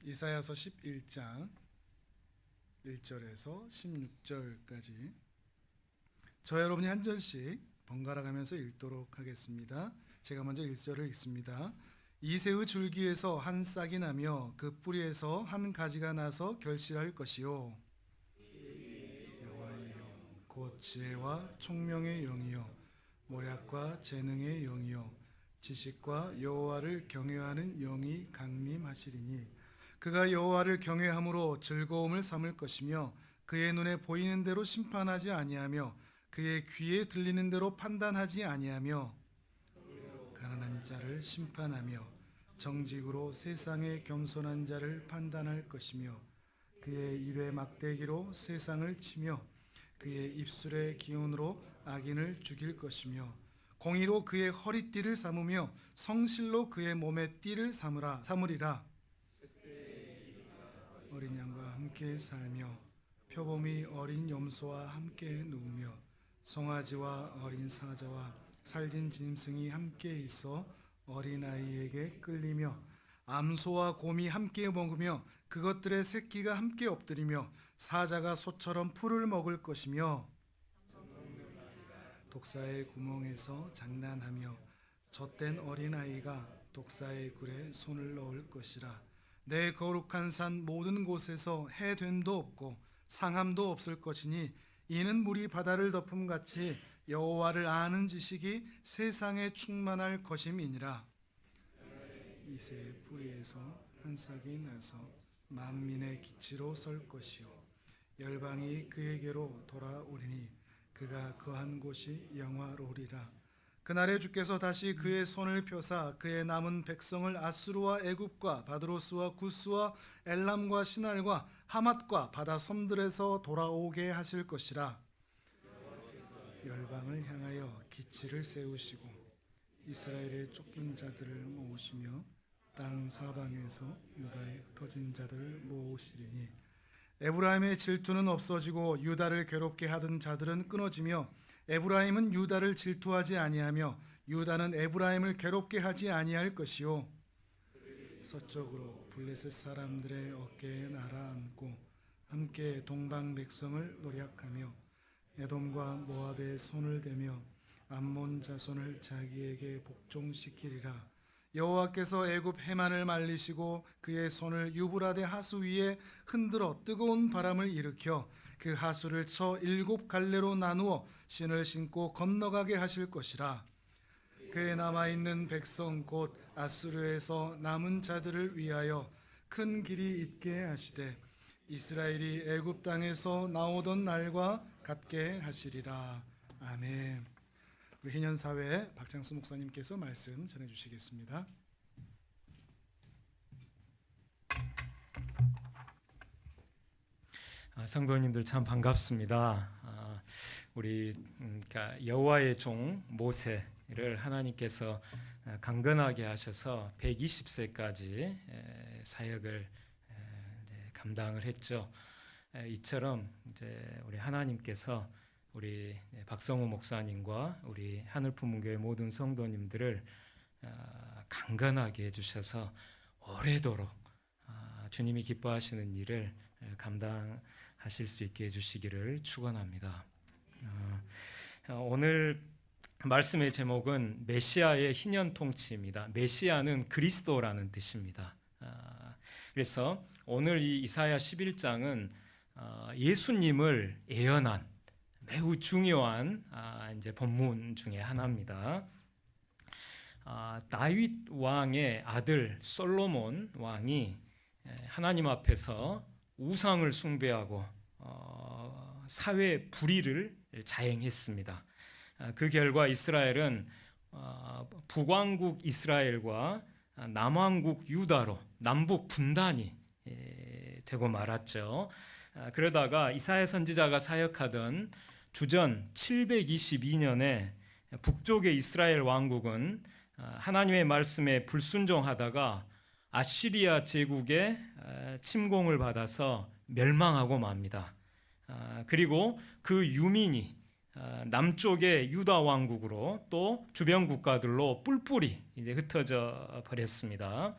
이사야서 11장 1절에서 16절까지 저 여러분이 한 절씩 번갈아 가면서 읽도록 하겠습니다. 제가 먼저 1절을 읽습니다. 이새의 줄기에서 한 싹이 나며 그 뿌리에서 한 가지가 나서 결실할 것이요 여호와의 영 곧 지혜와 총명의 영이요 모략과 재능의 영이요 지식과 여호와를 경외하는 영이 강림하시리니 그가 여호와를 경외함으로 즐거움을 삼을 것이며 그의 눈에 보이는 대로 심판하지 아니하며 그의 귀에 들리는 대로 판단하지 아니하며 가난한 자를 심판하며 정직으로 세상의 겸손한 자를 판단할 것이며 그의 입의 막대기로 세상을 치며 그의 입술의 기운으로 악인을 죽일 것이며 공의로 그의 허리띠를 삼으며 성실로 그의 몸의 띠를 삼으리라. 어린 양과 함께 살며 표범이 어린 염소와 함께 누우며 송아지와 어린 사자와 살진 짐승이 함께 있어 어린아이에게 끌리며 암소와 곰이 함께 먹으며 그것들의 새끼가 함께 엎드리며 사자가 소처럼 풀을 먹을 것이며 독사의 구멍에서 장난하며 젖된 어린아이가 독사의 굴에 손을 넣을 것이라. 내 거룩한 산 모든 곳에서 해됨도 없고 상함도 없을 것이니 이는 물이 바다를 덮음같이 여호와를 아는 지식이 세상에 충만할 것임이니라. 이새의 뿌리에서 한 싹이 나서 만민의 기치로 설 것이요 열방이 그에게로 돌아오리니 그가 거한 곳이 영화로우리라. 그날에 주께서 다시 그의 손을 펴사 그의 남은 백성을 아수르와 애굽과 바드로스와 구스와 엘람과 시날과 하맛과 바다 섬들에서 돌아오게 하실 것이라. 열방을 향하여 기치를 세우시고 이스라엘의 쫓긴 자들을 모으시며 땅 사방에서 유다의 흩어진 자들을 모으시리니 에브라임의 질투는 없어지고 유다를 괴롭게 하던 자들은 끊어지며 에브라임은 유다를 질투하지 아니하며 유다는 에브라임을 괴롭게 하지 아니할 것이요 서쪽으로 블레셋 사람들의 어깨에 날아앉고 함께 동방 백성을 노략하며 에돔과 모압의 손을 대며 암몬 자손을 자기에게 복종시키리라. 여호와께서 애굽 해만을 말리시고 그의 손을 유브라데 하수 위에 흔들어 뜨거운 바람을 일으켜 그 하수를 쳐 7 갈래로 나누어 신을 신고 건너가게 하실 것이라. 그에 남아있는 백성 곧 아수르에서 남은 자들을 위하여 큰 길이 있게 하시되 이스라엘이 애굽 땅에서 나오던 날과 같게 하시리라. 아멘. 우리 희년사회 박장수 목사님께서 말씀 전해주시겠습니다. 성도님들 참 반갑습니다. 우리 여호와의 종 모세를 하나님께서 강건하게 하셔서 120세까지 사역을 감당을 했죠. 이처럼 이제 우리 하나님께서 우리 박성호 목사님과 우리 하늘품문교회 모든 성도님들을 강건하게 해주셔서 오래도록 주님이 기뻐하시는 일을 감당하실 수 있게 해주시기를 축원합니다. 오늘 말씀의 제목은 메시아의 희년 통치입니다. 메시아는 그리스도라는 뜻입니다. 그래서 오늘 이 이사야 11장은 예수님을 예언한 매우 중요한 이제 본문 중에 하나입니다. 다윗 왕의 아들 솔로몬 왕이 하나님 앞에서 우상을 숭배하고 사회 불의를 자행했습니다. 그 결과 이스라엘은 북왕국 이스라엘과 남왕국 유다로 남북 분단이 되고 말았죠. 그러다가 이사야 선지자가 사역하던 주전 722년에 북쪽의 이스라엘 왕국은 하나님의 말씀에 불순종하다가 아시리아 제국의 침공을 받아서 멸망하고 맙니다. 그리고 그 유민이 남쪽의 유다 왕국으로 또 주변 국가들로 뿔뿔이 이제 흩어져 버렸습니다.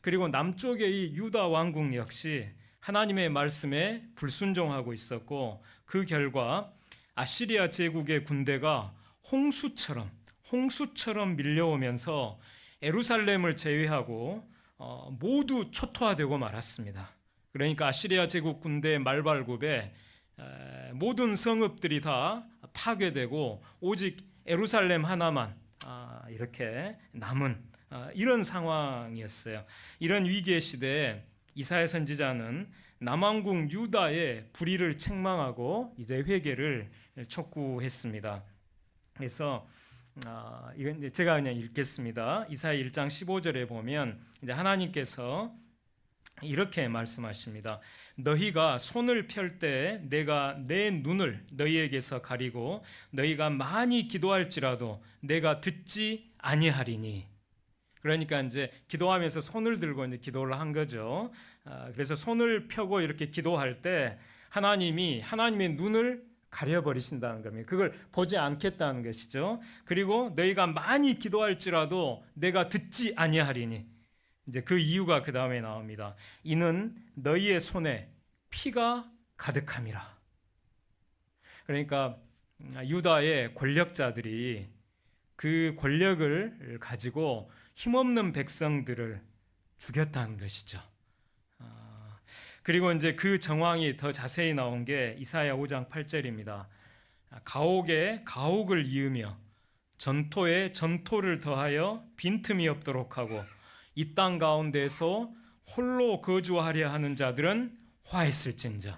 그리고 남쪽의 이 유다 왕국 역시 하나님의 말씀에 불순종하고 있었고, 그 결과 아시리아 제국의 군대가 홍수처럼 밀려오면서 예루살렘을 제외하고 모두 초토화되고 말았습니다. 그러니까 아시리아 제국 군대의 말발굽에 모든 성읍들이 다 파괴되고 오직 예루살렘 하나만 이렇게 남은 이런 상황이었어요. 이런 위기의 시대에 이사야 선지자는 남왕국 유다의 불의를 책망하고 이제 회개를 촉구했습니다. 그래서 이건 이제 제가 그냥 읽겠습니다. 이사야 1장 15절에 보면 이제 하나님께서 이렇게 말씀하십니다. 너희가 손을 펼 때 내가 내 눈을 너희에게서 가리고 너희가 많이 기도할지라도 내가 듣지 아니하리니. 그러니까 이제 기도하면서 손을 들고 이제 기도를 한 거죠. 그래서 손을 펴고 이렇게 기도할 때 하나님의 눈을 가려버리신다는 겁니다. 그걸 보지 않겠다는 것이죠. 그리고 너희가 많이 기도할지라도 내가 듣지 아니하리니. 이제 그 이유가 그 다음에 나옵니다. 이는 너희의 손에 피가 가득함이라. 그러니까 유다의 권력자들이 그 권력을 가지고 힘없는 백성들을 죽였다는 것이죠. 그리고 이제 그 정황이 더 자세히 나온 게 이사야 5장 8절입니다. 가옥에 가옥을 이으며 전토에 전토를 더하여 빈틈이 없도록 하고 이 땅 가운데서 홀로 거주하려 하는 자들은 화했을진저.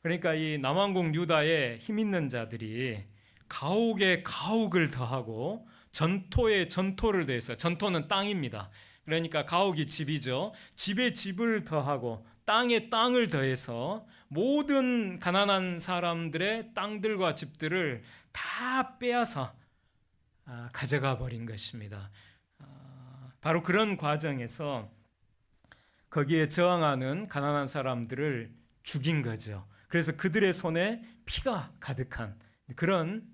그러니까 이 남왕국 유다의 힘 있는 자들이 가옥에 가옥을 더하고 전토에 전토를 더해서, 전토는 땅입니다. 그러니까 가옥이 집이죠. 집에 집을 더하고 땅에 땅을 더해서 모든 가난한 사람들의 땅들과 집들을 다 빼앗아 가져가 버린 것입니다. 바로 그런 과정에서 거기에 저항하는 가난한 사람들을 죽인 거죠. 그래서 그들의 손에 피가 가득한 그런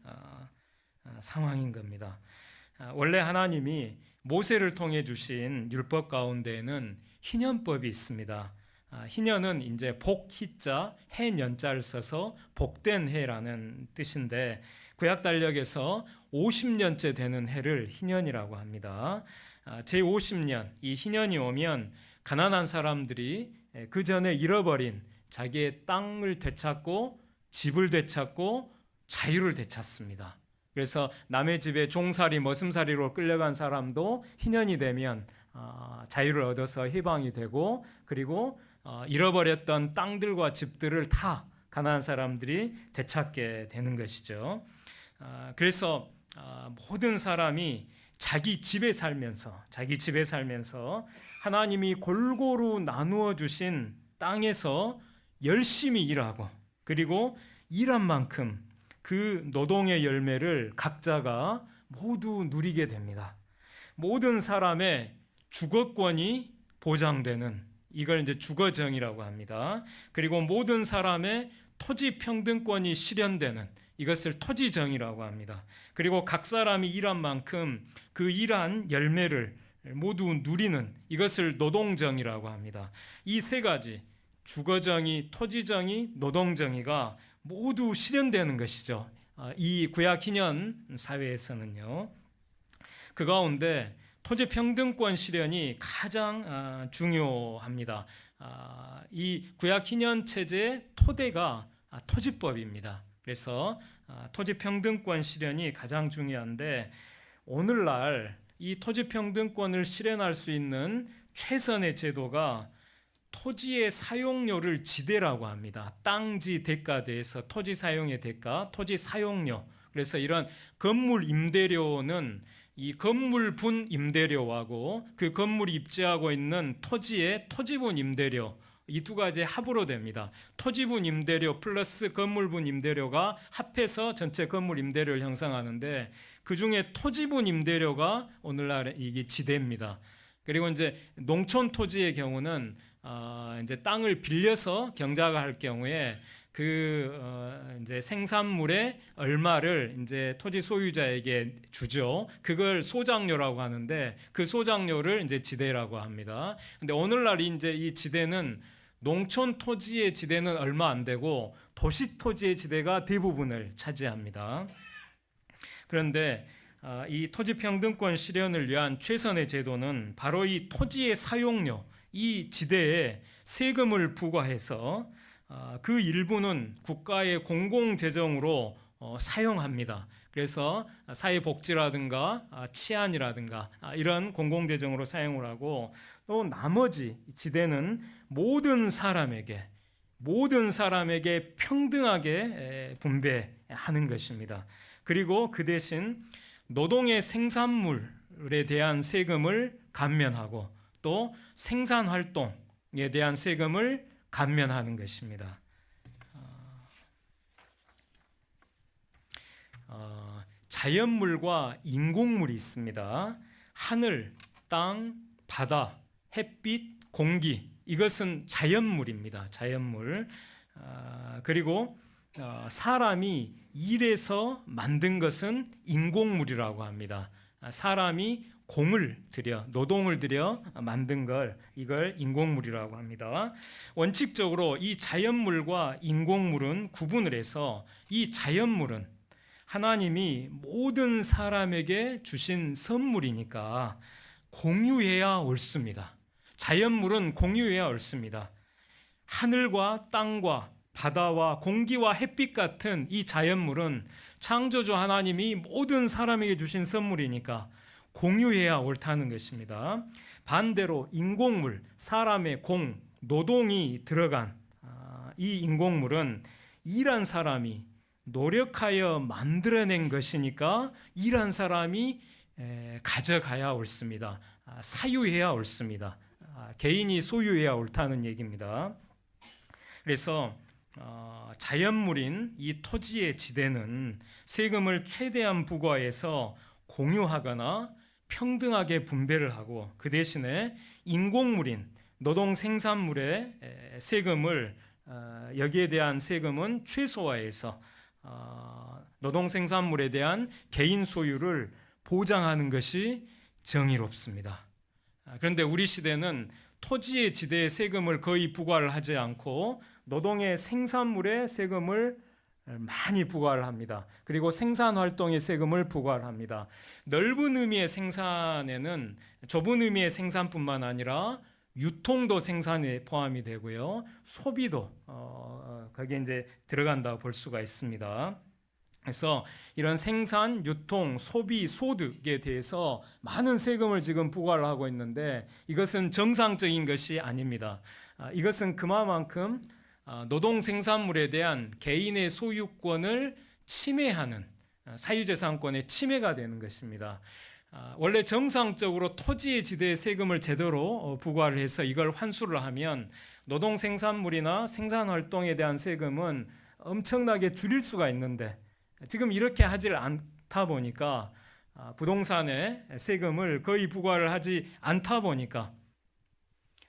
상황인 겁니다. 원래 하나님이 모세를 통해 주신 율법 가운데에는 희년법이 있습니다. 희년은 이제 복희자 해년자를 써서 복된 해라는 뜻인데, 구약 달력에서 50년째 되는 해를 희년이라고 합니다. 제50년 이 희년이 오면 가난한 사람들이 그 전에 잃어버린 자기의 땅을 되찾고 집을 되찾고 자유를 되찾습니다. 그래서 남의 집에 종살이 머슴살이로 끌려간 사람도 희년이 되면 자유를 얻어서 해방이 되고, 그리고 잃어버렸던 땅들과 집들을 다 가난한 사람들이 되찾게 되는 것이죠. 그래서 모든 사람이 자기 집에 살면서 하나님이 골고루 나누어 주신 땅에서 열심히 일하고, 그리고 일한 만큼 그 노동의 열매를 각자가 모두 누리게 됩니다. 모든 사람의 주거권이 보장되는, 이걸 이제 주거정이라고 합니다. 그리고 모든 사람의 토지 평등권이 실현되는, 이것을 토지정이라고 합니다. 그리고 각 사람이 일한 만큼 그 일한 열매를 모두 누리는, 이것을 노동정이라고 합니다. 이 세 가지, 주거정의, 토지정의, 노동정의가 모두 실현되는 것이죠. 이 구약 희년 사회에서는요. 그 가운데 토지 평등권 실현이 가장 중요합니다. 이 구약 희년 체제의 토대가 토지법입니다. 그래서 토지 평등권 실현이 가장 중요한데, 오늘날 이 토지 평등권을 실현할 수 있는 최선의 제도가 토지의 사용료를 지대라고 합니다. 땅지 대가대에서 토지 사용의 대가, 토지 사용료. 그래서 이런 건물 임대료는 이 건물분 임대료하고 그 건물이 입지하고 있는 토지의 토지분 임대료, 이 두 가지 합으로 됩니다. 토지분 임대료 플러스 건물분 임대료가 합해서 전체 건물 임대료를 형성하는데, 그 중에 토지분 임대료가 오늘날 이게 지대입니다. 그리고 이제 농촌 토지의 경우는 이제 땅을 빌려서 경작을 할 경우에 이제 생산물의 얼마를 이제 토지 소유자에게 주죠. 그걸 소장료라고 하는데 그 소장료를 이제 지대라고 합니다. 근데 오늘날 이제 이 지대는 농촌 토지의 지대는 얼마 안 되고 도시 토지의 지대가 대부분을 차지합니다. 그런데 이 토지평등권 실현을 위한 최선의 제도는 바로 이 토지의 사용료, 이 지대에 세금을 부과해서 그 일부는 국가의 공공재정으로 사용합니다. 그래서 사회복지라든가 치안이라든가 이런 공공재정으로 사용을 하고 또 나머지 지대는 모든 사람에게 평등하게 분배하는 것입니다. 그리고 그 대신 노동의 생산물에 대한 세금을 감면하고 또 생산활동에 대한 세금을 감면하는 것입니다. 자연물과 인공물이 있습니다. 하늘, 땅, 바다, 햇빛, 공기, 이것은 자연물입니다. 자연물. 그리고 사람이 일해서 만든 것은 인공물이라고 합니다. 사람이 공을 들여, 노동을 들여 만든 이걸 인공물이라고 합니다. 원칙적으로 이 자연물과 인공물은 구분을 해서 이 자연물은 하나님이 모든 사람에게 주신 선물이니까 공유해야 옳습니다. 자연물은 공유해야 옳습니다. 하늘과 땅과 바다와 공기와 햇빛 같은 이 자연물은 창조주 하나님이 모든 사람에게 주신 선물이니까 공유해야 옳다는 것입니다. 반대로 인공물, 사람의 공, 노동이 들어간 이 인공물은 일한 사람이 노력하여 만들어낸 것이니까 일한 사람이 가져가야 옳습니다. 사유해야 옳습니다. 개인이 소유해야 옳다는 얘기입니다. 그래서 자연물인 이 토지의 지대는 세금을 최대한 부과해서 공유하거나 평등하게 분배를 하고 그 대신에 인공물인 노동 생산물의 세금을 여기에 대한 세금은 최소화해서 노동 생산물에 대한 개인 소유를 보장하는 것이 정의롭습니다. 그런데 우리 시대는 토지의 지대의 세금을 거의 부과를 하지 않고 노동의 생산물의 세금을 많이 부과를 합니다. 그리고 생산활동의 세금을 부과를 합니다. 넓은 의미의 생산에는 좁은 의미의 생산뿐만 아니라 유통도 생산에 포함이 되고요. 소비도 거기에 이제 들어간다고 볼 수가 있습니다. 그래서 이런 생산, 유통, 소비, 소득에 대해서 많은 세금을 지금 부과를 하고 있는데 이것은 정상적인 것이 아닙니다. 이것은 그만큼 노동 생산물에 대한 개인의 소유권을 침해하는 사유재산권의 침해가 되는 것입니다. 원래 정상적으로 토지의 지대의 세금을 제대로 부과를 해서 이걸 환수를 하면 노동 생산물이나 생산활동에 대한 세금은 엄청나게 줄일 수가 있는데 지금 이렇게 하질 않다 보니까 부동산에 세금을 거의 부과를 하지 않다 보니까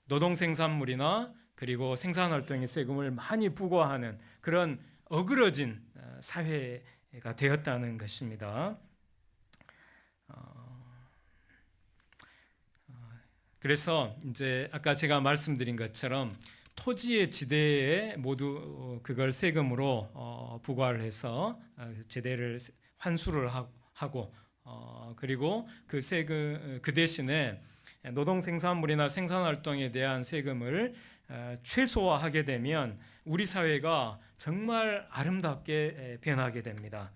노동 생산물이나 그리고 생산활동의 세금을 많이 부과하는 그런 어그러진 사회가 되었다는 것입니다. 그래서 이제 아까 제가 말씀드린 것처럼 토지의 지대에 모두 그걸 세금으로 부과를 해서 지대를 환수를 하고 그리고 그 세금 그 대신에 노동 생산물이나 생산활동에 대한 세금을 최소화하게 되면 우리 사회가 정말 아름답게 변하게 됩니다.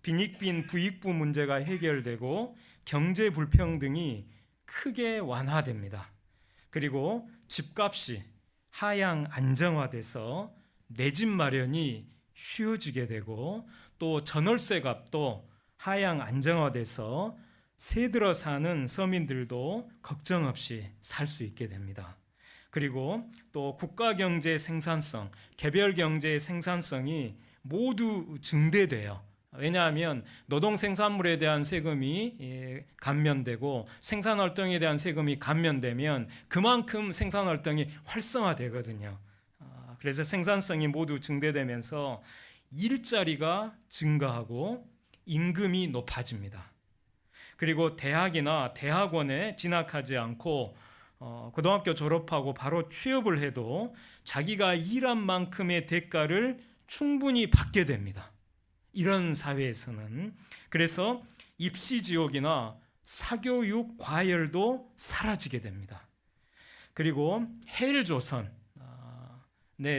빈익빈 부익부 문제가 해결되고 경제 불평등이 크게 완화됩니다. 그리고 집값이 하향 안정화돼서 내 집 마련이 쉬워지게 되고 또 전월세 값도 하향 안정화돼서 새 들어 사는 서민들도 걱정 없이 살 수 있게 됩니다. 그리고 또 국가 경제의 생산성, 개별 경제의 생산성이 모두 증대돼요. 왜냐하면 노동 생산물에 대한 세금이 감면되고 생산활동에 대한 세금이 감면되면 그만큼 생산활동이 활성화되거든요. 그래서 생산성이 모두 증대되면서 일자리가 증가하고 임금이 높아집니다. 그리고 대학이나 대학원에 진학하지 않고 고등학교 졸업하고 바로 취업을 해도 자기가 일한 만큼의 대가를 충분히 받게 됩니다. 이런 사회에서는. 그래서 입시지옥이나 사교육 과열도 사라지게 됩니다. 그리고 헬조선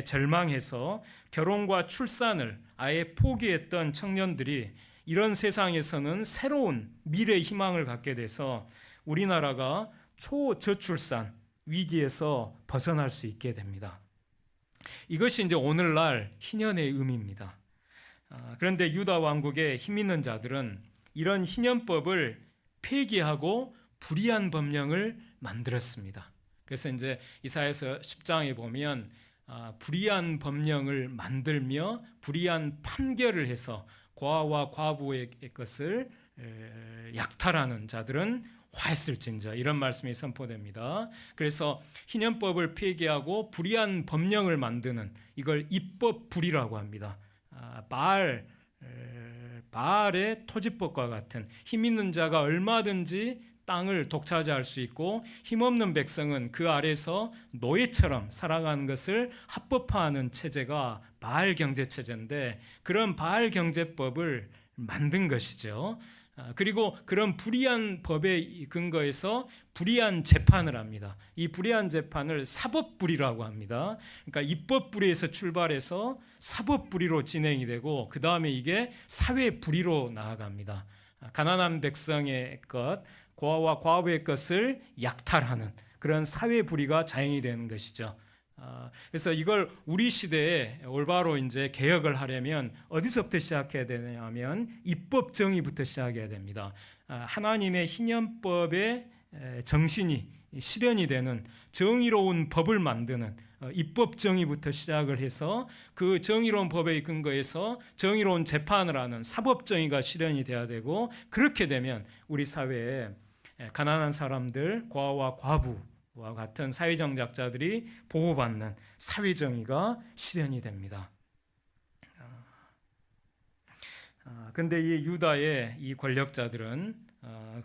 절망해서 결혼과 출산을 아예 포기했던 청년들이 이런 세상에서는 새로운 미래 희망을 갖게 돼서 우리나라가 초저출산 위기에서 벗어날 수 있게 됩니다. 이것이 이제 오늘날 희년의 의미입니다. 그런데 유다 왕국의 힘 있는 자들은 이런 희년법을 폐기하고 불의한 법령을 만들었습니다. 그래서 이제 이사야서 10장에 보면 불의한 법령을 만들며 불의한 판결을 해서 고아와 과부의 것을 약탈하는 자들은 화했을진저, 이런 말씀이 선포됩니다. 그래서 희년법을 폐기하고 불의한 법령을 만드는 이걸 입법불이라고 합니다. 바알의 토지법과 같은 힘 있는 자가 얼마든지 땅을 독차지할 수 있고 힘없는 백성은 그 아래서 노예처럼 살아가는 것을 합법화하는 체제가 바알 경제 체제인데, 그런 바알 경제법을 만든 것이죠. 그리고 그런 불의한 법에 근거해서 불의한 재판을 합니다. 이 불의한 재판을 사법불이라고 합니다. 그러니까 입법불의에서 출발해서 사법불의로 진행이 되고 그 다음에 이게 사회불의로 나아갑니다. 가난한 백성의 것, 고아와 과부의 것을 약탈하는 그런 사회불의가 자행이 되는 것이죠. 그래서 이걸 우리 시대에 올바로 이제 개혁을 하려면 어디서부터 시작해야 되냐면 입법 정의부터 시작해야 됩니다. 하나님의 희년법의 정신이 실현이 되는 정의로운 법을 만드는 입법 정의부터 시작을 해서 그 정의로운 법에 근거해서 정의로운 재판을 하는 사법 정의가 실현이 돼야 되고, 그렇게 되면 우리 사회에 가난한 사람들, 고아와 과부와 같은 사회적 약자들이 보호받는 사회정의가 실현이 됩니다. 근데 이 유다의 이 권력자들은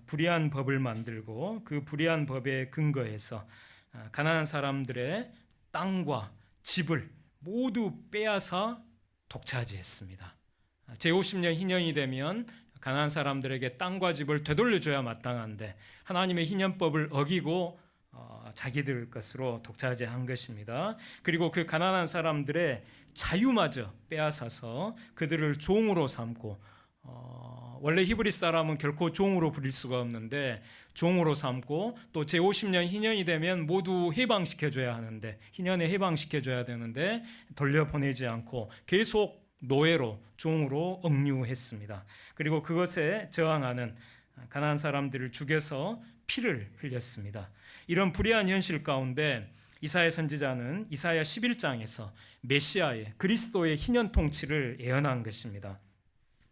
불의한 법을 만들고 그 불의한 법에 근거해서 가난한 사람들의 땅과 집을 모두 빼앗아 독차지했습니다. 제50년 희년이 되면 가난한 사람들에게 땅과 집을 되돌려줘야 마땅한데 하나님의 희년법을 어기고 자기들 것으로 독차지한 것입니다. 그리고 그 가난한 사람들의 자유마저 빼앗아서 그들을 종으로 삼고, 원래 히브리 사람은 결코 종으로 부릴 수가 없는데 종으로 삼고, 또 제50년 희년이 되면 모두 해방시켜줘야 하는데, 희년에 해방시켜줘야 되는데 돌려보내지 않고 계속 노예로, 종으로 억류했습니다. 그리고 그것에 저항하는 가난한 사람들을 죽여서 피를 흘렸습니다. 이런 불의한 현실 가운데 이사야 선지자는 이사야 11장에서 메시아의, 그리스도의 희년 통치를 예언한 것입니다.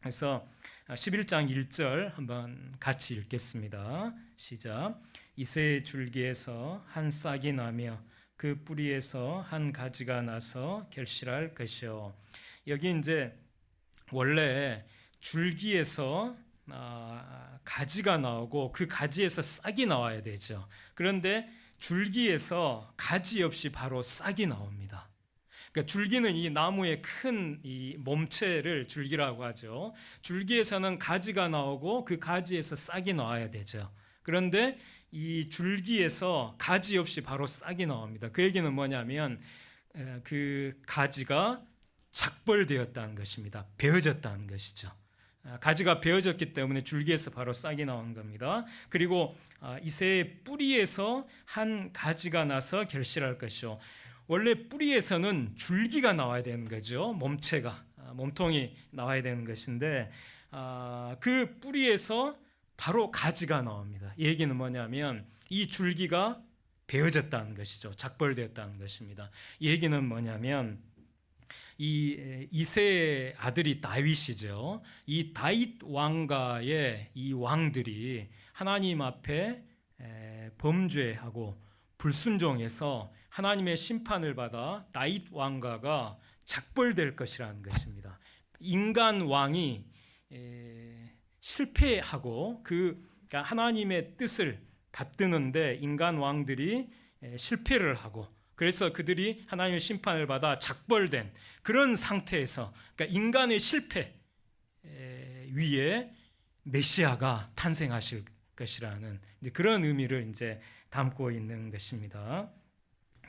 그래서 11장 1절 한번 같이 읽겠습니다. 시작. 이새의 줄기에서 한 싹이 나며 그 뿌리에서 한 가지가 나서 결실할 것이요. 여기 이제 원래 줄기에서 가지가 나오고 그 가지에서 싹이 나와야 되죠. 그런데 줄기에서 가지 없이 바로 싹이 나옵니다. 그러니까 줄기는 이 나무의 큰 이 몸체를 줄기라고 하죠. 줄기에서는 가지가 나오고 그 가지에서 싹이 나와야 되죠. 그런데 이 줄기에서 가지 없이 바로 싹이 나옵니다. 그 얘기는 뭐냐면 그 가지가 작벌되었다는 것입니다. 베어졌다는 것이죠. 가지가 베어졌기 때문에 줄기에서 바로 싹이 나온 겁니다. 그리고 이새의 뿌리에서 한 가지가 나서 결실할 것이요. 원래 뿌리에서는 줄기가 나와야 되는 거죠. 몸체가, 몸통이 나와야 되는 것인데 그 뿌리에서 바로 가지가 나옵니다. 이 얘기는 뭐냐면 이 줄기가 베어졌다는 것이죠. 작벌되었다는 것입니다. 이 얘기는 뭐냐면 이 이새의 아들이 다윗이죠. 이 다윗 왕가의 이 왕들이 하나님 앞에 범죄하고 불순종해서 하나님의 심판을 받아 다윗 왕가가 작벌될 것이라는 것입니다. 인간 왕이 실패하고 그러니까 하나님의 뜻을 받드는데 인간 왕들이 실패를 하고 그래서 그들이 하나님의 심판을 받아 작벌된 그런 상태에서 그러니까 인간의 실패 위에 메시아가 탄생하실 것이라는 그런 의미를 이제 담고 있는 것입니다.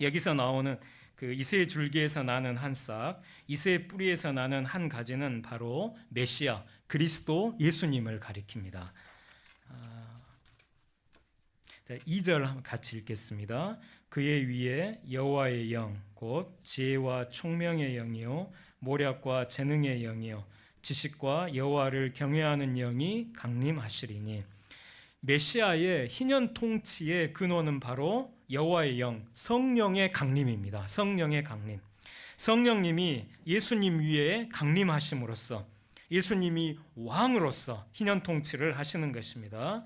여기서 나오는 그 이새의 줄기에서 나는 한 싹, 이새의 뿌리에서 나는 한 가지는 바로 메시아 그리스도 예수님을 가리킵니다. 2절 같이 읽겠습니다. 그의 위에 여호와의 영, 곧 지혜와 총명의 영이요 모략과 재능의 영이요 지식과 여호와를 경외하는 영이 강림하시리니. 메시아의 희년 통치의 근원은 바로 여호와의 영, 성령의 강림입니다. 성령의 강림. 성령님이 예수님 위에 강림하심으로써 예수님이 왕으로서 희년 통치를 하시는 것입니다.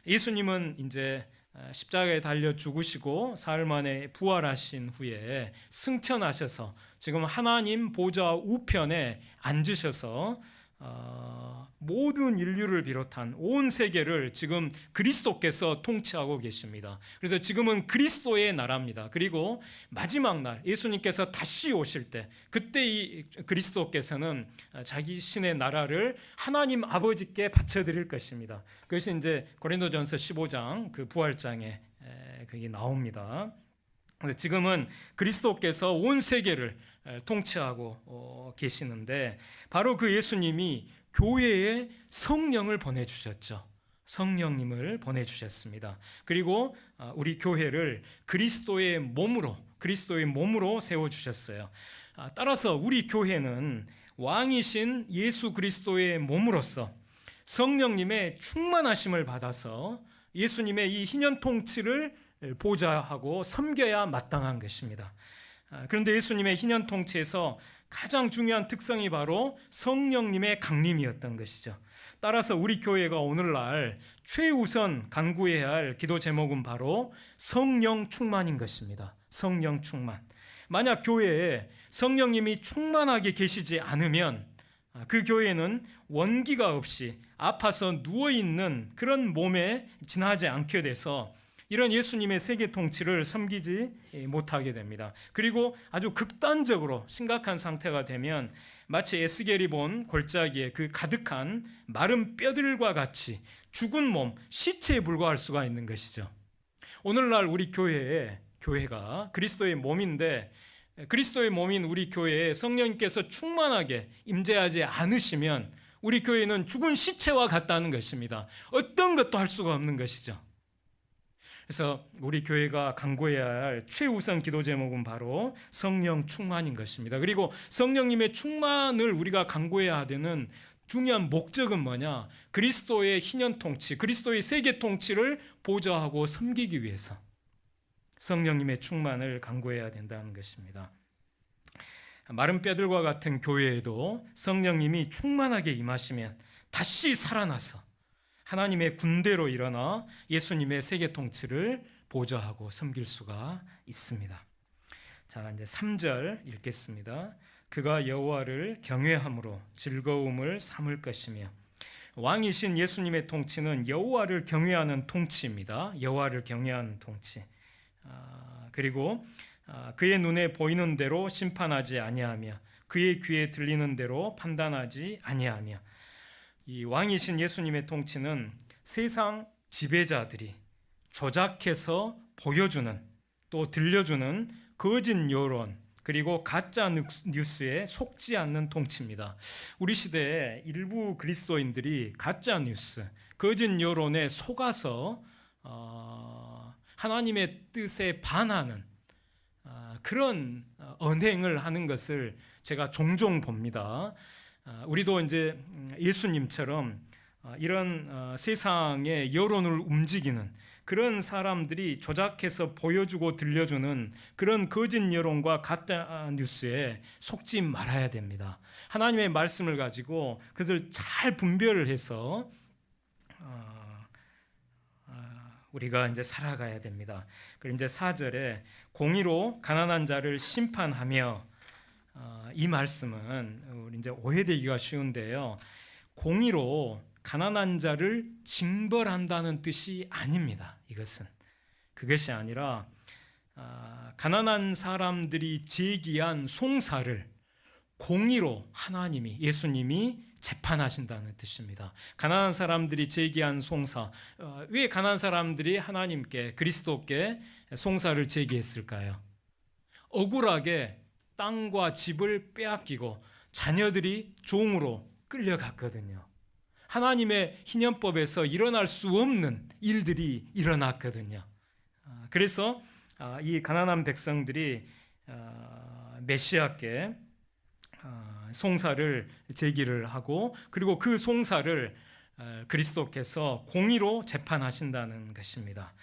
예수님은 이제 십자가에 달려 죽으시고 사흘 만에 부활하신 후에 승천하셔서 지금 하나님 보좌 우편에 앉으셔서 모든 인류를 비롯한 온 세계를 지금 그리스도께서 통치하고 계십니다. 그래서 지금은 그리스도의 나라입니다. 그리고 마지막 날 예수님께서 다시 오실 때 그때 이 그리스도께서는 자기 신의 나라를 하나님 아버지께 바쳐드릴 것입니다. 그것이 이제 고린도전서 15장 그 부활장에 그게 나옵니다. 지금은 그리스도께서 온 세계를 통치하고 계시는데 바로 그 예수님이 교회에 성령을 보내주셨죠. 성령님을 보내주셨습니다. 그리고 우리 교회를 그리스도의 몸으로 세워주셨어요. 따라서 우리 교회는 왕이신 예수 그리스도의 몸으로서 성령님의 충만하심을 받아서 예수님의 이 희년 통치를 보좌하고 섬겨야 마땅한 것입니다. 그런데 예수님의 희년 통치에서 가장 중요한 특성이 바로 성령님의 강림이었던 것이죠. 따라서 우리 교회가 오늘날 최우선 간구해야 할 기도 제목은 바로 성령 충만인 것입니다. 성령 충만. 만약 교회에 성령님이 충만하게 계시지 않으면 그 교회는 원기가 없이 아파서 누워있는 그런 몸에 지나지 않게 돼서 이런 예수님의 세계 통치를 섬기지 못하게 됩니다. 그리고 아주 극단적으로 심각한 상태가 되면 마치 에스겔이 본 골짜기에 그 가득한 마른 뼈들과 같이 죽은 몸, 시체에 불과할 수가 있는 것이죠. 오늘날 우리 교회가 그리스도의 몸인데 그리스도의 몸인 우리 교회에 성령님께서 충만하게 임재하지 않으시면 우리 교회는 죽은 시체와 같다는 것입니다. 어떤 것도 할 수가 없는 것이죠. 그래서 우리 교회가 간구해야 할 최우선 기도 제목은 바로 성령 충만인 것입니다. 그리고 성령님의 충만을 우리가 간구해야 되는 중요한 목적은 뭐냐? 그리스도의 희년 통치, 그리스도의 세계 통치를 보좌하고 섬기기 위해서 성령님의 충만을 간구해야 된다는 것입니다. 마른 뼈들과 같은 교회에도 성령님이 충만하게 임하시면 다시 살아나서 하나님의 군대로 일어나 예수님의 세계 통치를 보좌하고 섬길 수가 있습니다. 자, 이제 3절 읽겠습니다. 그가 여호와를 경외함으로 즐거움을 삼을 것이며. 왕이신 예수님의 통치는 여호와를 경외하는 통치입니다. 여호와를 경외하는 통치. 그리고 그의 눈에 보이는 대로 심판하지 아니하며 그의 귀에 들리는 대로 판단하지 아니하며. 이 왕이신 예수님의 통치는 세상 지배자들이 조작해서 보여주는 또 들려주는 거짓 여론 그리고 가짜 뉴스에 속지 않는 통치입니다. 우리 시대에 일부 그리스도인들이 가짜 뉴스, 거짓 여론에 속아서 하나님의 뜻에 반하는 그런 언행을 하는 것을 제가 종종 봅니다. 우리도 이제 예수님처럼 이런 세상의 여론을 움직이는 그런 사람들이 조작해서 보여주고 들려주는 그런 거짓 여론과 가짜 뉴스에 속지 말아야 됩니다. 하나님의 말씀을 가지고 그것을 잘 분별을 해서 우리가 이제 살아가야 됩니다. 그리고 이제 4절에 공의로 가난한 자를 심판하며, 이 말씀은 우리 이제 오해되기가 쉬운데요. 공의로 가난한 자를 징벌한다는 뜻이 아닙니다. 이것은 그것이 아니라 가난한 사람들이 제기한 송사를 공의로 하나님이, 예수님이 재판하신다는 뜻입니다. 가난한 사람들이 제기한 송사, 왜 가난한 사람들이 하나님께, 그리스도께 송사를 제기했을까요? 억울하게 땅과 집을 빼앗기고 자녀들이 종으로 끌려갔거든요. 하나님의 희년법에서 일어날 수 없는 일들이 일어났거든요. 그래서 이 가난한 백성들이 메시아께 송사를 제기를 하고, 그리고 그 송사를 그리스도께서 공의로 재판하신다는 것입니다.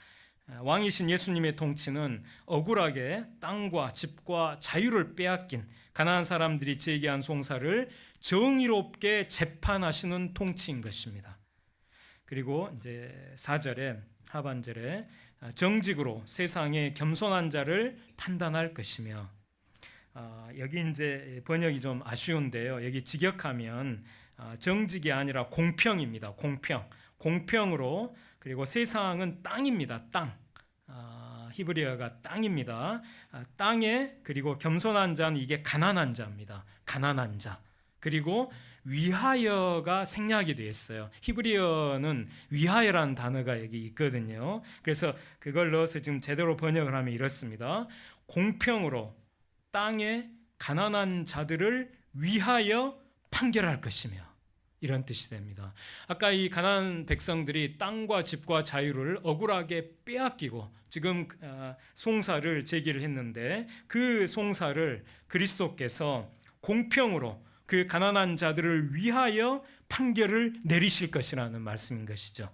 왕이신 예수님의 통치는 억울하게 땅과 집과 자유를 빼앗긴 가난한 사람들이 제기한 송사를 정의롭게 재판하시는 통치인 것입니다. 그리고 이제 4절에 하반절에 정직으로 세상의 겸손한 자를 판단할 것이며, 여기 이제 번역이 좀 아쉬운데요. 여기 직역하면 정직이 아니라 공평입니다. 공평으로, 그리고 세상은 땅입니다. 땅. 히브리어가 땅입니다. 땅에, 그리고 겸손한 자는 이게 가난한 자입니다. 가난한 자. 그리고 위하여가 생략이 되어 있어요. 히브리어는 위하여라는 단어가 여기 있거든요. 그래서 그걸 넣어서 지금 제대로 번역을 하면 이렇습니다. 공평으로 땅에 가난한 자들을 위하여 판결할 것이며, 이런 뜻이 됩니다. 아까 이 가난한 백성들이 땅과 집과 자유를 억울하게 빼앗기고 지금 송사를 제기를 했는데, 그 송사를 그리스도께서 공평으로 그 가난한 자들을 위하여 판결을 내리실 것이라는 말씀인 것이죠.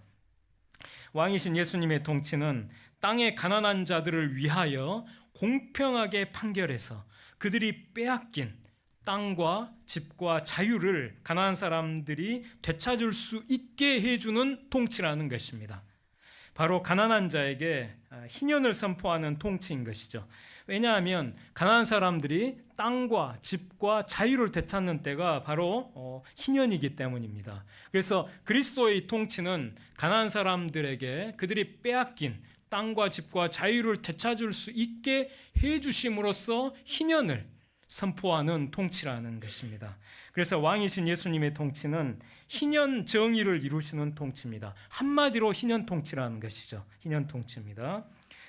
왕이신 예수님의 통치는 땅의 가난한 자들을 위하여 공평하게 판결해서 그들이 빼앗긴 땅과 집과 자유를 가난한 사람들이 되찾을 수 있게 해주는 통치라는 것입니다. 바로 가난한 자에게 희년을 선포하는 통치인 것이죠. 왜냐하면 가난한 사람들이 땅과 집과 자유를 되찾는 때가 바로 희년이기 때문입니다. 그래서 그리스도의 통치는 가난한 사람들에게 그들이 빼앗긴 땅과 집과 자유를 되찾을 수 있게 해주심으로써 희년을 선포하는 통치라는 것입니다. 그래서 왕이신 예수님의 통치는 희년 정의를 이루시는 통치입니다. 한마디로 희년 통치라는 것이죠. 희년 통치입니다.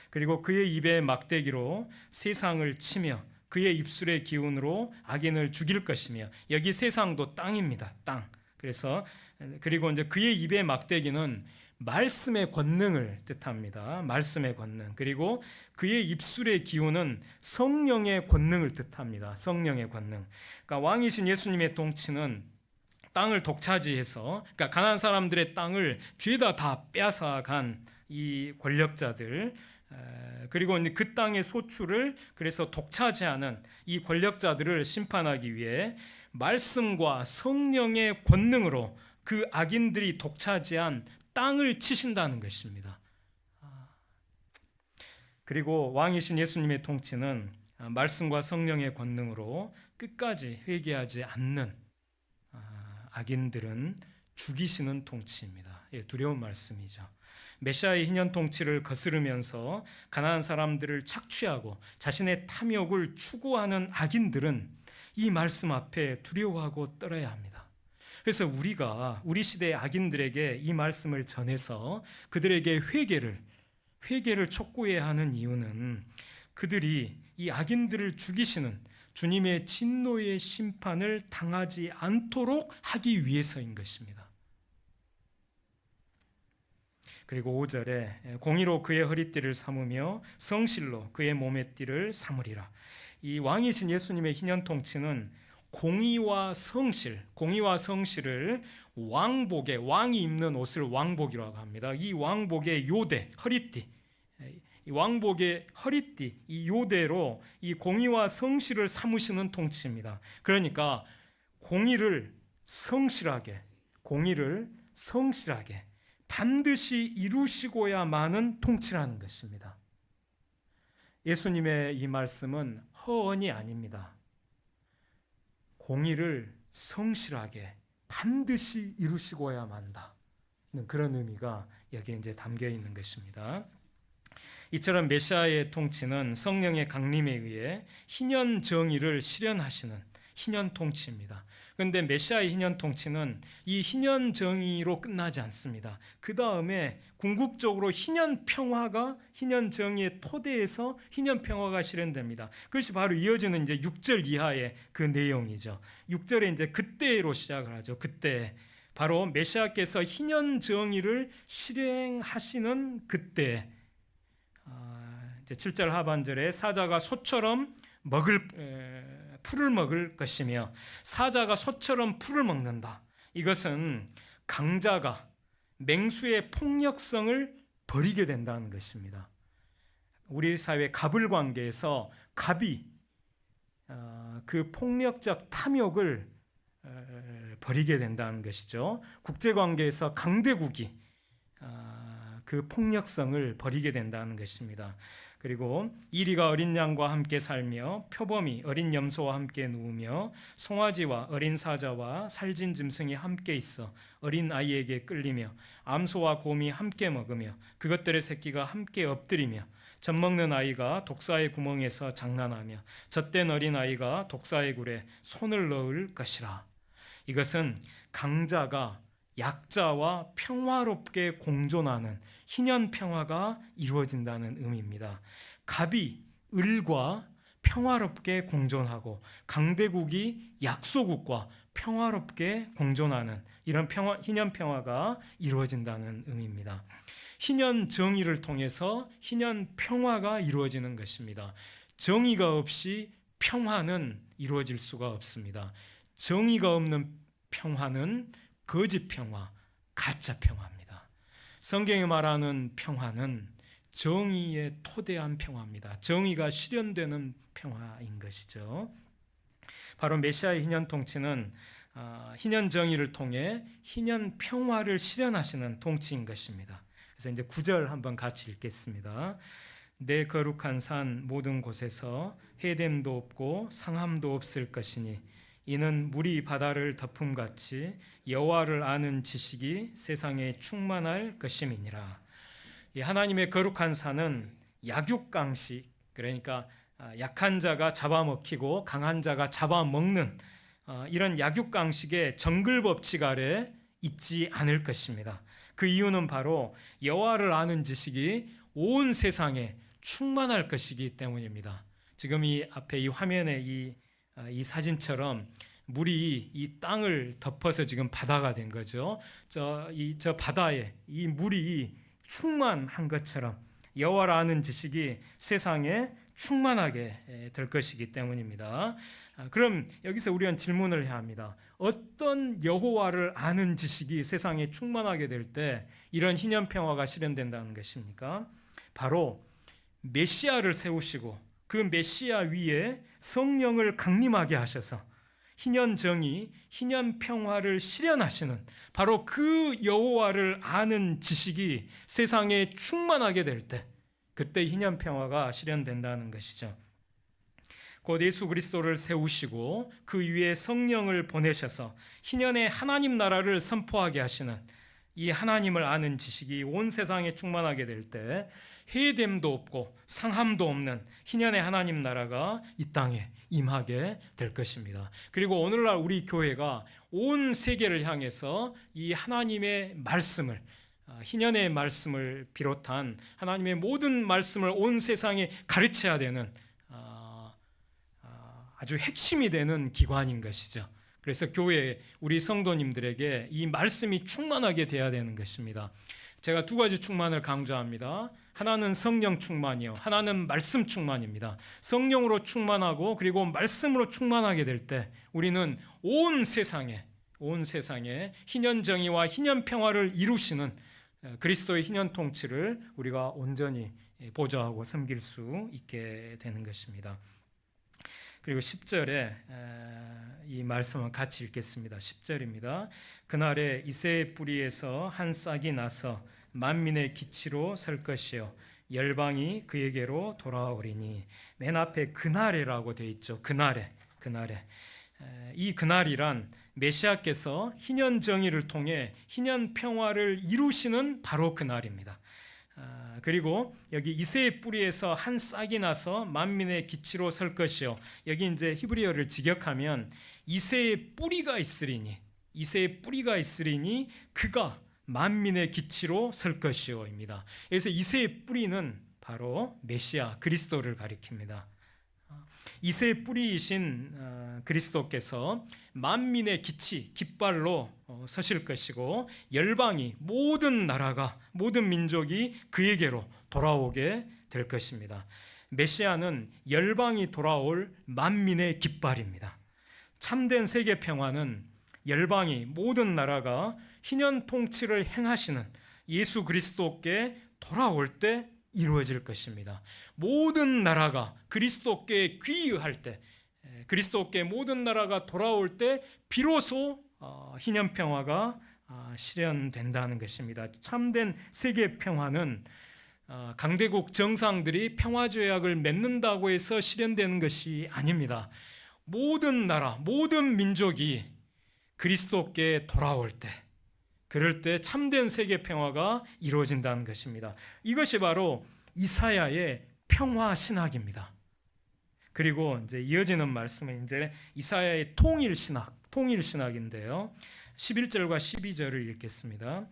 그리고 그의 입의 막대기로 세상을 치며 그의 입술의 기운으로 악인을 죽일 것이며, 여기 세상도 땅입니다. 땅. 그리고 이제 그의 입의 막대기는 말씀의 권능을 뜻합니다. 말씀의 권능. 그리고 그의 입술의 기운은 성령의 권능을 뜻합니다. 성령의 권능. 그러니까 왕이신 예수님의 통치는 땅을 독차지해서, 그러니까 가난한 사람들의 땅을 죄다 다 빼앗아간 이 권력자들, 그리고 그 땅의 소출을 그래서 독차지하는 이 권력자들을 심판하기 위해 말씀과 성령의 권능으로 그 악인들이 독차지한 땅을 치신다는 것입니다. 그리고 왕이신 예수님의 통치는 말씀과 성령의 권능으로 끝까지 회개하지 않는 악인들은 죽이시는 통치입니다. 두려운 말씀이죠. 메시아의 희년 통치를 거스르면서 가난한 사람들을 착취하고 자신의 탐욕을 추구하는 악인들은 이 말씀 앞에 두려워하고 떨어야 합니다. 그래서 우리가 우리 시대의 악인들에게 이 말씀을 전해서 그들에게 회개를 촉구해야 하는 이유는 그들이 이 악인들을 죽이시는 주님의 진노의 심판을 당하지 않도록 하기 위해서인 것입니다. 그리고 5절에 공의로 그의 허리띠를 삼으며 성실로 그의 몸의 띠를 삼으리라. 이 왕이신 예수님의 희년 통치는 공의와 성실을 왕복의, 왕이 입는 옷을 왕복이라고 합니다. 이 왕복의 요대, 허리띠, 이 왕복의 허리띠, 이 요대로 이 공의와 성실을 삼으시는 통치입니다. 그러니까 공의를 성실하게 반드시 이루시고야만은 통치라는 것입니다. 예수님의 이 말씀은 허언이 아닙니다. 공의를 성실하게 반드시 이루시고야 만다. 그런 의미가 여기에 이제 담겨 있는 것입니다. 이처럼 메시아의 통치는 성령의 강림에 의해 희년 정의를 실현하시는 희년 통치입니다. 그런데 메시아의 희년 통치는 이 희년 정의로 끝나지 않습니다. 그 다음에 궁극적으로 희년 평화가 희년 정의의 토대에서 희년 평화가 실현됩니다. 그것이 바로 이어지는 이제 6절 이하의 그 내용이죠. 6절에 이제 그때로 시작을 하죠. 그때 바로 메시아께서 희년 정의를 실행하시는 그때. 이제 7절 하반절에 사자가 소처럼 풀을 먹을 것이며 사자가 소처럼 풀을 먹는다. 이것은 강자가 맹수의 폭력성을 버리게 된다는 것입니다. 우리 사회 갑을 관계에서 갑이 그 폭력적 탐욕을 버리게 된다는 것이죠. 국제 관계에서 강대국이 그 폭력성을 버리게 된다는 것입니다. 그리고 이리가 어린 양과 함께 살며 표범이 어린 염소와 함께 누우며 송아지와 어린 사자와 살진 짐승이 함께 있어 어린 아이에게 끌리며 암소와 곰이 함께 먹으며 그것들의 새끼가 함께 엎드리며 젖먹는 아이가 독사의 구멍에서 장난하며 젖된 어린 아이가 독사의 굴에 손을 넣을 것이라. 이것은 강자가 약자와 평화롭게 공존하는 희년 평화가 이루어진다는 의미입니다. 갑이 을과 평화롭게 공존하고 강대국이 약소국과 평화롭게 공존하는 이런 희년 평화가 이루어진다는 의미입니다. 희년 정의를 통해서 희년 평화가 이루어지는 것입니다. 정의가 없이 평화는 이루어질 수가 없습니다. 정의가 없는 평화는 거짓 평화, 가짜 평화입니다. 성경이 말하는 평화는 정의에 토대한 평화입니다. 정의가 실현되는 평화인 것이죠. 바로 메시아의 희년 통치는 희년 정의를 통해 희년 평화를 실현하시는 통치인 것입니다. 그래서 이제 9절 한번 같이 읽겠습니다. 내 거룩한 산 모든 곳에서 해됨도 없고 상함도 없을 것이니 이는 물이 바다를 덮음같이 여호와를 아는 지식이 세상에 충만할 것임이니라. 하나님의 거룩한 산은 약육강식, 그러니까 약한 자가 잡아먹히고 강한 자가 잡아먹는 이런 약육강식의 정글법칙 아래 있지 않을 것입니다. 그 이유는 바로 여호와를 아는 지식이 온 세상에 충만할 것이기 때문입니다. 지금 이 앞에 이 화면에 이 사진처럼 물이 이 땅을 덮어서 지금 바다가 된 거죠. 저 바다에 이 물이 충만한 것처럼 여호와를 아는 지식이 세상에 충만하게 될 것이기 때문입니다. 그럼 여기서 우리는 질문을 해야 합니다. 어떤 여호와를 아는 지식이 세상에 충만하게 될 때 이런 희년 평화가 실현된다는 것입니까? 바로 메시아를 세우시고 그 메시아 위에 성령을 강림하게 하셔서 희년 정의, 희년 평화를 실현하시는 바로 그 여호와를 아는 지식이 세상에 충만하게 될 때 그때 희년 평화가 실현된다는 것이죠. 곧 예수 그리스도를 세우시고 그 위에 성령을 보내셔서 희년의 하나님 나라를 선포하게 하시는 이 하나님을 아는 지식이 온 세상에 충만하게 될 때 해됨도 없고 상함도 없는 희년의 하나님 나라가 이 땅에 임하게 될 것입니다. 그리고 오늘날 우리 교회가 온 세계를 향해서 이 하나님의 말씀을 희년의 말씀을 비롯한 하나님의 모든 말씀을 온 세상에 가르쳐야 되는 아주 핵심이 되는 기관인 것이죠. 그래서 교회 우리 성도님들에게 이 말씀이 충만하게 돼야 되는 것입니다. 제가 두 가지 충만을 강조합니다. 하나는 성령 충만이요, 하나는 말씀 충만입니다. 성령으로 충만하고 그리고 말씀으로 충만하게 될 때 우리는 온 세상에 희년 정의와 희년 평화를 이루시는 그리스도의 희년 통치를 우리가 온전히 보좌하고 섬길 수 있게 되는 것입니다. 그리고 10절에 이 말씀을 같이 읽겠습니다. 10절입니다. 그날에 이새의 뿌리에서 한 싹이 나서 만민의 기치로 설 것이요 열방이 그에게로 돌아오리니. 맨 앞에 그날에라고 되어 있죠. 그날에. 이 그날이란 메시아께서 희년 정의를 통해 희년 평화를 이루시는 바로 그날입니다. 그리고 여기 이새의 뿌리에서 한 싹이 나서 만민의 기치로 설 것이요. 여기 이제 히브리어를 직역하면 이새의 뿌리가 있으리니 그가 만민의 기치로 설 것이요입니다. 그래서 이새의 뿌리는 바로 메시아 그리스도를 가리킵니다. 이새의 뿌리이신 그리스도께서 만민의 기치, 깃발로 서실 것이고 열방이 모든 나라가 모든 민족이 그에게로 돌아오게 될 것입니다. 메시아는 열방이 돌아올 만민의 깃발입니다. 참된 세계 평화는 열방이 모든 나라가 희년 통치를 행하시는 예수 그리스도께 돌아올 때 이루어질 것입니다. 모든 나라가 그리스도께 귀의할 때, 그리스도께 모든 나라가 돌아올 때 비로소 희년 평화가 실현된다는 것입니다. 참된 세계 평화는 강대국 정상들이 평화조약을 맺는다고 해서 실현되는 것이 아닙니다. 모든 나라, 모든 민족이 그리스도께 돌아올 때, 그럴 때 참된 세계 평화가 이루어진다는 것입니다. 이것이 바로 이사야의 평화 신학입니다. 그리고 이제 이어지는 말씀은 이제 이사야의 통일 신학인데요. 11절과 12절을 읽겠습니다.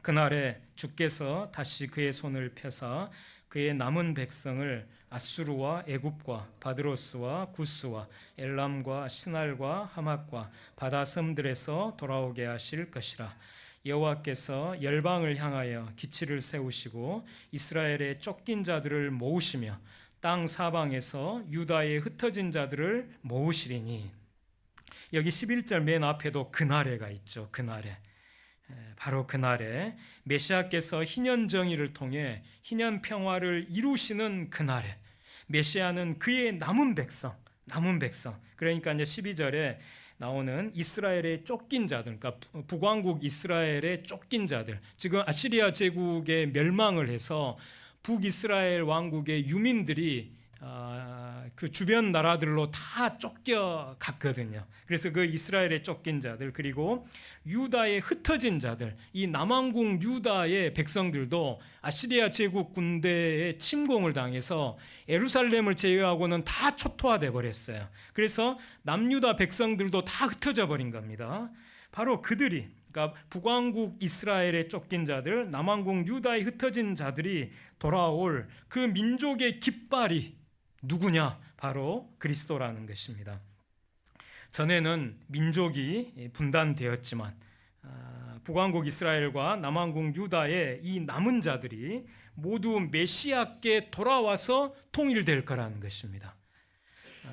그날에 주께서 다시 그의 손을 펴사 그의 남은 백성을 아수르와 애굽과 바드로스와 구스와 엘람과 시날과 하맛과 바다 섬들에서 돌아오게 하실 것이라. 여호와께서 열방을 향하여 기치를 세우시고 이스라엘의 쫓긴 자들을 모으시며 땅 사방에서 유다의 흩어진 자들을 모으시리니. 여기 11절 맨 앞에도 그날에가 있죠. 그날에. 바로 그날에 메시아께서 희년 정의를 통해 희년 평화를 이루시는 그날에 메시아는 그의 남은 백성 그러니까 이제 12절에 나오는 이스라엘의 쫓긴 자들, 그러니까 북왕국 이스라엘의 쫓긴 자들, 지금 아시리아 제국의 멸망을 해서 북이스라엘 왕국의 유민들이 그 주변 나라들로 다 쫓겨갔거든요. 그래서 그 이스라엘의 쫓긴 자들, 그리고 유다의 흩어진 자들, 이 남왕국 유다의 백성들도 아시리아 제국 군대의 침공을 당해서 예루살렘을 제외하고는 다 초토화돼 버렸어요. 그래서 남유다 백성들도 다 흩어져 버린 겁니다. 바로 그들이, 그러니까 북왕국 이스라엘의 쫓긴 자들, 남왕국 유다의 흩어진 자들이 돌아올 그 민족의 깃발이 누구냐? 바로 그리스도라는 것입니다. 전에는 민족이 분단되었지만 북왕국 이스라엘과 남왕국 유다의 이 남은 자들이 모두 메시아께 돌아와서 통일될 거라는 것입니다.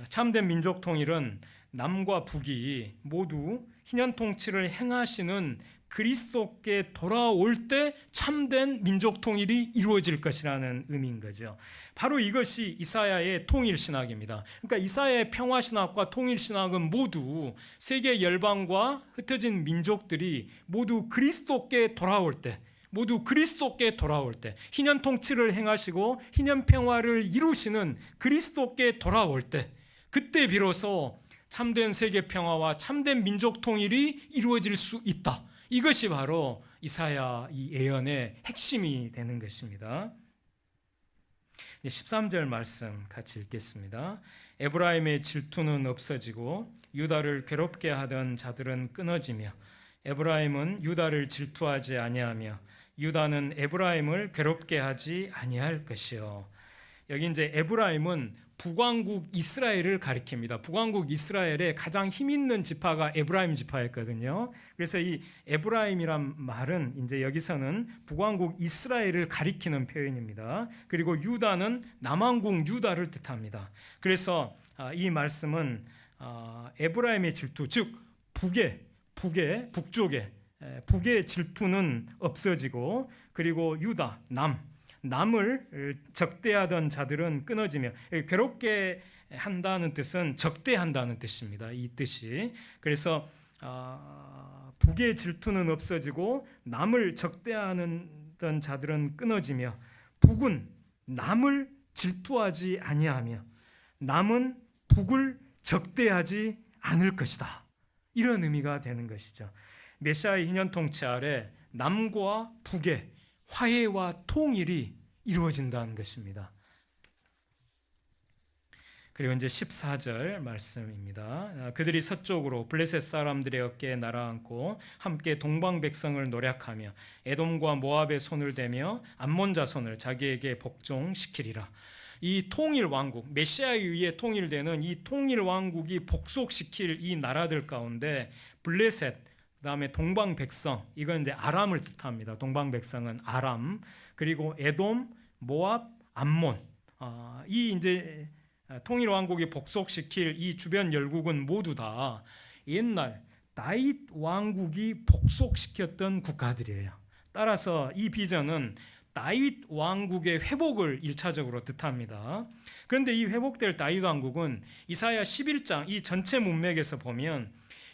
참된 민족 통일은 남과 북이 모두 희년 통치를 행하시는 그리스도께 돌아올 때 참된 민족 통일이 이루어질 것이라는 의미인 거죠. 바로 이것이 이사야의 통일 신학입니다. 그러니까 이사야의 평화 신학과 통일 신학은 모두 세계 열방과 흩어진 민족들이 모두 그리스도께 돌아올 때, 희년 통치를 행하시고 희년 평화를 이루시는 그리스도께 돌아올 때, 그때 비로소 참된 세계 평화와 참된 민족 통일이 이루어질 수 있다. 이것이 바로 이사야 이 예언의 핵심이 되는 것입니다. 13절 말씀 같이 읽겠습니다. 에브라임의 질투는 없어지고 유다를 괴롭게 하던 자들은 끊어지며 에브라임은 유다를 질투하지 아니하며 유다는 에브라임을 괴롭게 하지 아니할 것이요. 여기 이제 에브라임은 북왕국 이스라엘을 가리킵니다. 북왕국 이스라엘의 가장 힘 있는 지파가 에브라임 지파였거든요. 그래서 이 에브라임이란 말은 이제 여기서는 북왕국 이스라엘을 가리키는 표현입니다. 그리고 유다는 남왕국 유다를 뜻합니다. 그래서 이 말씀은 에브라임의 질투, 즉 북쪽의 질투는 없어지고, 그리고 유다, 남을 적대하던 자들은 끊어지며, 괴롭게 한다는 뜻은 적대한다는 뜻입니다. 이 뜻이. 그래서 북의 질투는 없어지고 남을 적대하던 자들은 끊어지며, 북은 남을 질투하지 아니하며 남은 북을 적대하지 않을 것이다. 이런 의미가 되는 것이죠. 메시아의 희년 통치 아래 남과 북의 화해와 통일이 이루어진다는 것입니다. 그리고 이제 14절 말씀입니다. 그들이 서쪽으로 블레셋 사람들의 어깨에 날아앉고 함께 동방 백성을 노략하며 에돔과 모압의 손을 대며 암몬 자손을 자기에게 복종시키리라. 이 통일 왕국, 메시아에 의해 통일되는 이 통일 왕국이 복속시킬 이 나라들 가운데 블레셋, 그다음에 동방 백성, 이건 이제 아람을 뜻합니다. 동방 백성은 아람, 그리고 에돔, 모압, 암몬. 이 이제 통일 왕국이 복속시킬 이 주변 열국은 모두 다 옛날 다윗 왕국이 복속시켰던 국가들이에요. 따라서 이 비전은 다윗 왕국의 회복을 1차적으로 뜻합니다. 그런데 이 회복될 다윗 왕국은 이사야 11장 이 전체 문맥에서 보면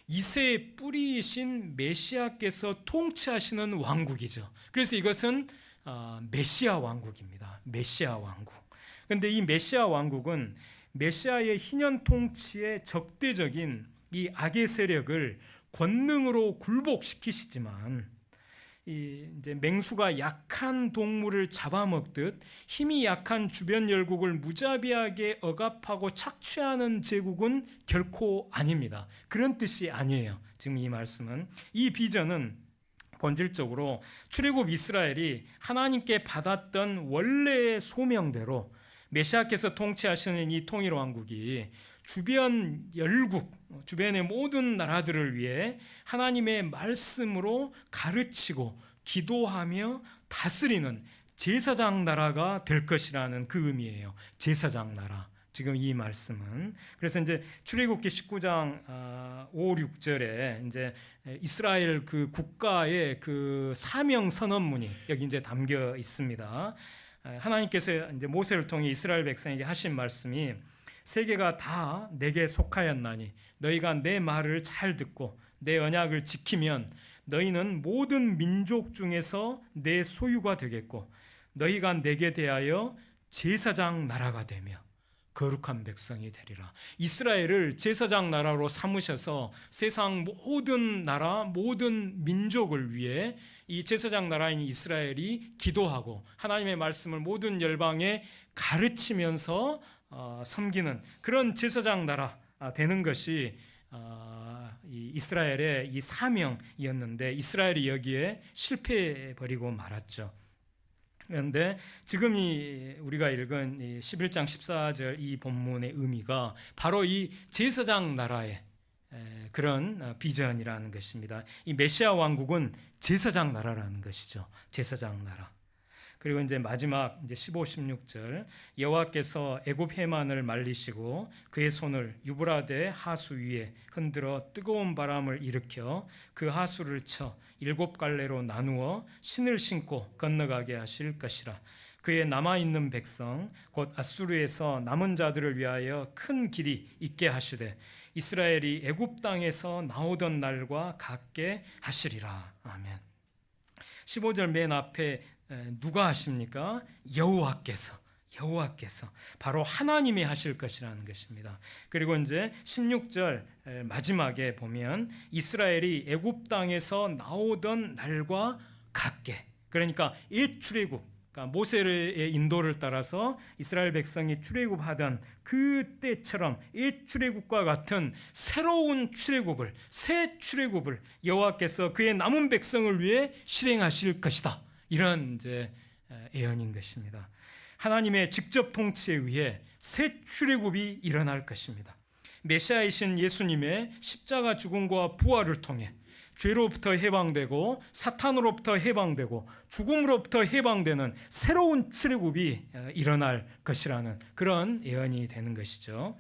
이새의 뿌리이신 메시아께서 통치하시는 왕국이죠. 그래서 이것은 메시아 왕국입니다. 메시아 왕국. 그런데 이 메시아 왕국은 메시아의 희년 통치의 적대적인 이 악의 세력을 권능으로 굴복시키시지만, 이제 맹수가 약한 동물을 잡아먹듯 힘이 약한 주변 열국을 무자비하게 억압하고 착취하는 제국은 결코 아닙니다. 그런 뜻이 아니에요. 지금 이 말씀은, 이 비전은 본질적으로 출애굽 이스라엘이 하나님께 받았던 원래의 소명대로 메시아께서 통치하시는 이 통일 왕국이 주변 열국, 주변의 모든 나라들을 위해 하나님의 말씀으로 가르치고 기도하며 다스리는 제사장 나라가 될 것이라는 그 의미예요. 제사장 나라. 지금 이 말씀은. 그래서 이제 출애굽기 19장 5, 6절에 이제 이스라엘 그 국가의 그 사명 선언문이 여기 이제 담겨 있습니다. 하나님께서 이제 모세를 통해 이스라엘 백성에게 하신 말씀이, 세계가 다 내게 속하였나니 너희가 내 말을 잘 듣고 내 언약을 지키면 너희는 모든 민족 중에서 내 소유가 되겠고 너희가 내게 대하여 제사장 나라가 되며 거룩한 백성이 되리라. 이스라엘을 제사장 나라로 삼으셔서 세상 모든 나라, 모든 민족을 위해 이 제사장 나라인 이스라엘이 기도하고 하나님의 말씀을 모든 열방에 가르치면서 섬기는 그런 제사장 나라 되는 것이 이 이스라엘의 이 사명이었는데, 이스라엘이 여기에 실패해버리고 말았죠. 그런데 지금 우리가 읽은 11장 14절 이 본문의 의미가 바로 이 제사장 나라의 그런 비전이라는 것입니다. 이 메시아 왕국은 제사장 나라라는 것이죠. 제사장 나라. 그리고 이제 마지막 이제 15, 16절, 여호와께서 애굽 해만을 말리시고 그의 손을 유브라데 하수 위에 흔들어 뜨거운 바람을 일으켜 그 하수를 쳐 7갈래로 나누어 신을 신고 건너가게 하실 것이라. 그의 남아있는 백성 곧 아수르에서 남은 자들을 위하여 큰 길이 있게 하시되 이스라엘이 애굽 땅에서 나오던 날과 같게 하시리라. 아멘. 15절 맨 앞에 누가 하십니까? 여호와께서 바로 하나님이 하실 것이라는 것입니다. 그리고 이제 16절 마지막에 보면 이스라엘이 애굽 땅에서 나오던 날과 같게, 그러니까 이 출애굽, 그러니까 모세의 인도를 따라서 이스라엘 백성이 출애굽하던 그때처럼 이 출애굽과 같은 새로운 출애굽을, 새 출애굽을 여호와께서 그의 남은 백성을 위해 실행하실 것이다. 이런 이제 예언인 것입니다. 하나님의 직접 통치에 의해 새 출애굽이 일어날 것입니다. 메시아이신 예수님의 십자가 죽음과 부활을 통해 죄로부터 해방되고 사탄으로부터 해방되고 죽음으로부터 해방되는 새로운 출애굽이 일어날 것이라는 그런 예언이 되는 것이죠.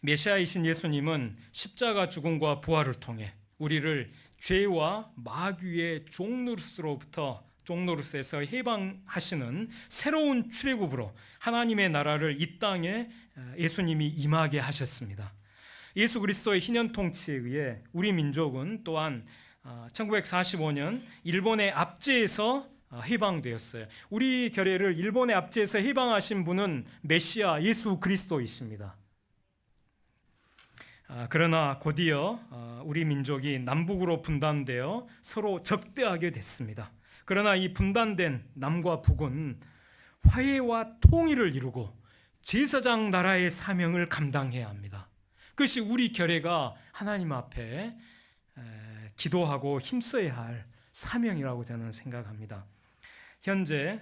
메시아이신 예수님은 십자가 죽음과 부활을 통해 우리를 죄와 마귀의 종노릇으로부터 종로릇에서 해방하시는 새로운 출애굽으로 하나님의 나라를 이 땅에 예수님이 임하게 하셨습니다. 예수 그리스도의 희년 통치에 의해 우리 민족은 또한 1945년 일본의 압제에서 해방되었어요. 우리 결례를 일본의 압제에서 해방하신 분은 메시아 예수 그리스도이십니다. 그러나 곧이어 우리 민족이 남북으로 분단되어 서로 적대하게 됐습니다. 그러나 이 분단된 남과 북은 화해와 통일을 이루고 제사장 나라의 사명을 감당해야 합니다. 그것이 우리 결례가 하나님 앞에 기도하고 힘써야 할 사명이라고 저는 생각합니다. 현재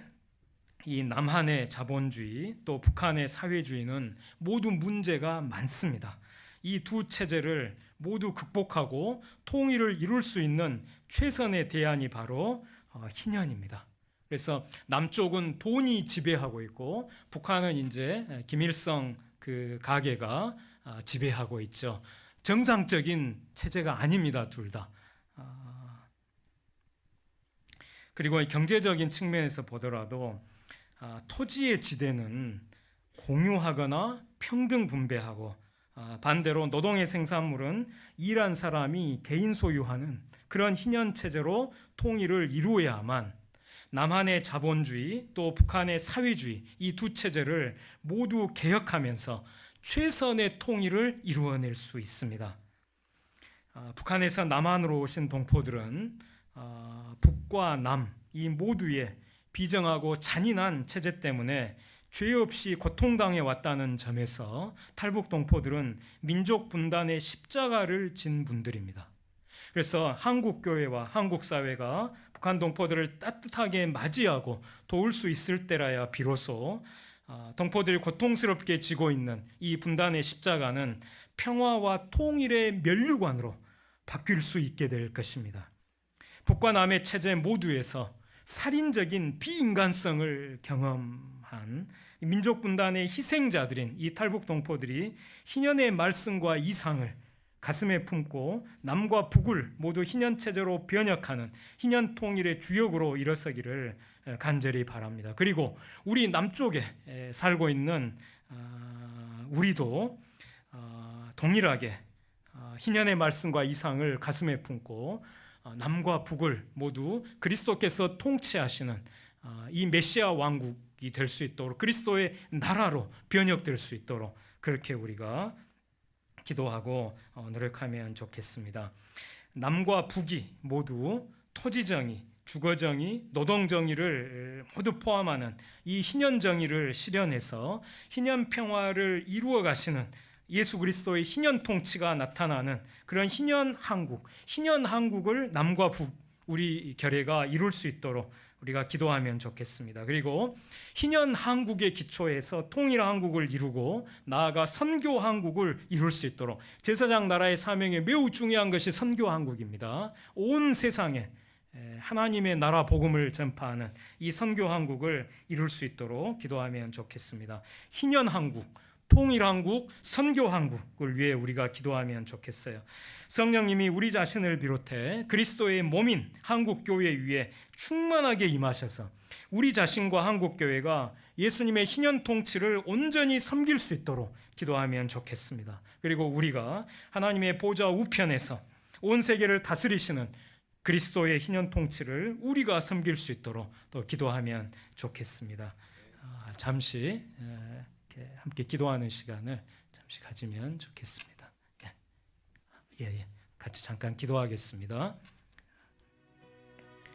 이 남한의 자본주의 또 북한의 사회주의는 모두 문제가 많습니다. 이 두 체제를 모두 극복하고 통일을 이룰 수 있는 최선의 대안이 바로 희년입니다. 그래서 남쪽은 돈이 지배하고 있고 북한은 이제 김일성 그 가계가 지배하고 있죠. 정상적인 체제가 아닙니다, 둘 다. 그리고 경제적인 측면에서 보더라도 토지의 지대는 공유하거나 평등 분배하고 반대로 노동의 생산물은 일한 사람이 개인 소유하는 그런 희년 체제로 통일을 이루어야만 남한의 자본주의 또 북한의 사회주의 이 두 체제를 모두 개혁하면서 최선의 통일을 이루어낼 수 있습니다. 북한에서 남한으로 오신 동포들은 북과 남 이 모두의 비정하고 잔인한 체제 때문에 죄 없이 고통당해 왔다는 점에서 탈북 동포들은 민족 분단의 십자가를 진 분들입니다. 그래서 한국 교회와 한국 사회가 북한 동포들을 따뜻하게 맞이하고 도울 수 있을 때라야 비로소 동포들이 고통스럽게 지고 있는 이 분단의 십자가는 평화와 통일의 면류관으로 바뀔 수 있게 될 것입니다. 북과 남의 체제 모두에서 살인적인 비인간성을 경험한 민족 분단의 희생자들인 이 탈북 동포들이 희년의 말씀과 이상을 가슴에 품고 남과 북을 모두 희년 체제로 변혁하는 희년 통일의 주역으로 일어서기를 간절히 바랍니다. 그리고 우리 남쪽에 살고 있는 우리도 동일하게 희년의 말씀과 이상을 가슴에 품고 남과 북을 모두 그리스도께서 통치하시는 이 메시아 왕국이 될 수 있도록 그리스도의 나라로 변혁될 수 있도록 그렇게 우리가 기도하고 노력하면 좋겠습니다. 남과 북이 모두 토지정의, 주거정의, 노동정의를 모두 포함하는 이 희년정의를 실현해서 희년평화를 이루어 가시는 예수 그리스도의 희년 통치가 나타나는 그런 희년 한국을 남과 북 우리 결례가 이룰 수 있도록 우리가 기도하면 좋겠습니다. 그리고 희년 한국의 기초에서 통일 한국을 이루고 나아가 선교 한국을 이룰 수 있도록 제사장 나라의 사명에 매우 중요한 것이 선교 한국입니다. 온 세상에 하나님의 나라 복음을 전파하는 이 선교 한국을 이룰 수 있도록 기도하면 좋겠습니다. 희년 한국, 통일 한국, 선교 한국을 위해 우리가 기도하면 좋겠어요. 성령님이 우리 자신을 비롯해 그리스도의 몸인 한국 교회 위에 충만하게 임하셔서 우리 자신과 한국 교회가 예수님의 희년 통치를 온전히 섬길 수 있도록 기도하면 좋겠습니다. 그리고 우리가 하나님의 보좌 우편에서 온 세계를 다스리시는 그리스도의 희년 통치를 우리가 섬길 수 있도록 또 기도하면 좋겠습니다. 잠시 함께 기도하는 시간을 잠시 가지면 좋겠습니다. 같이 잠깐 기도하겠습니다.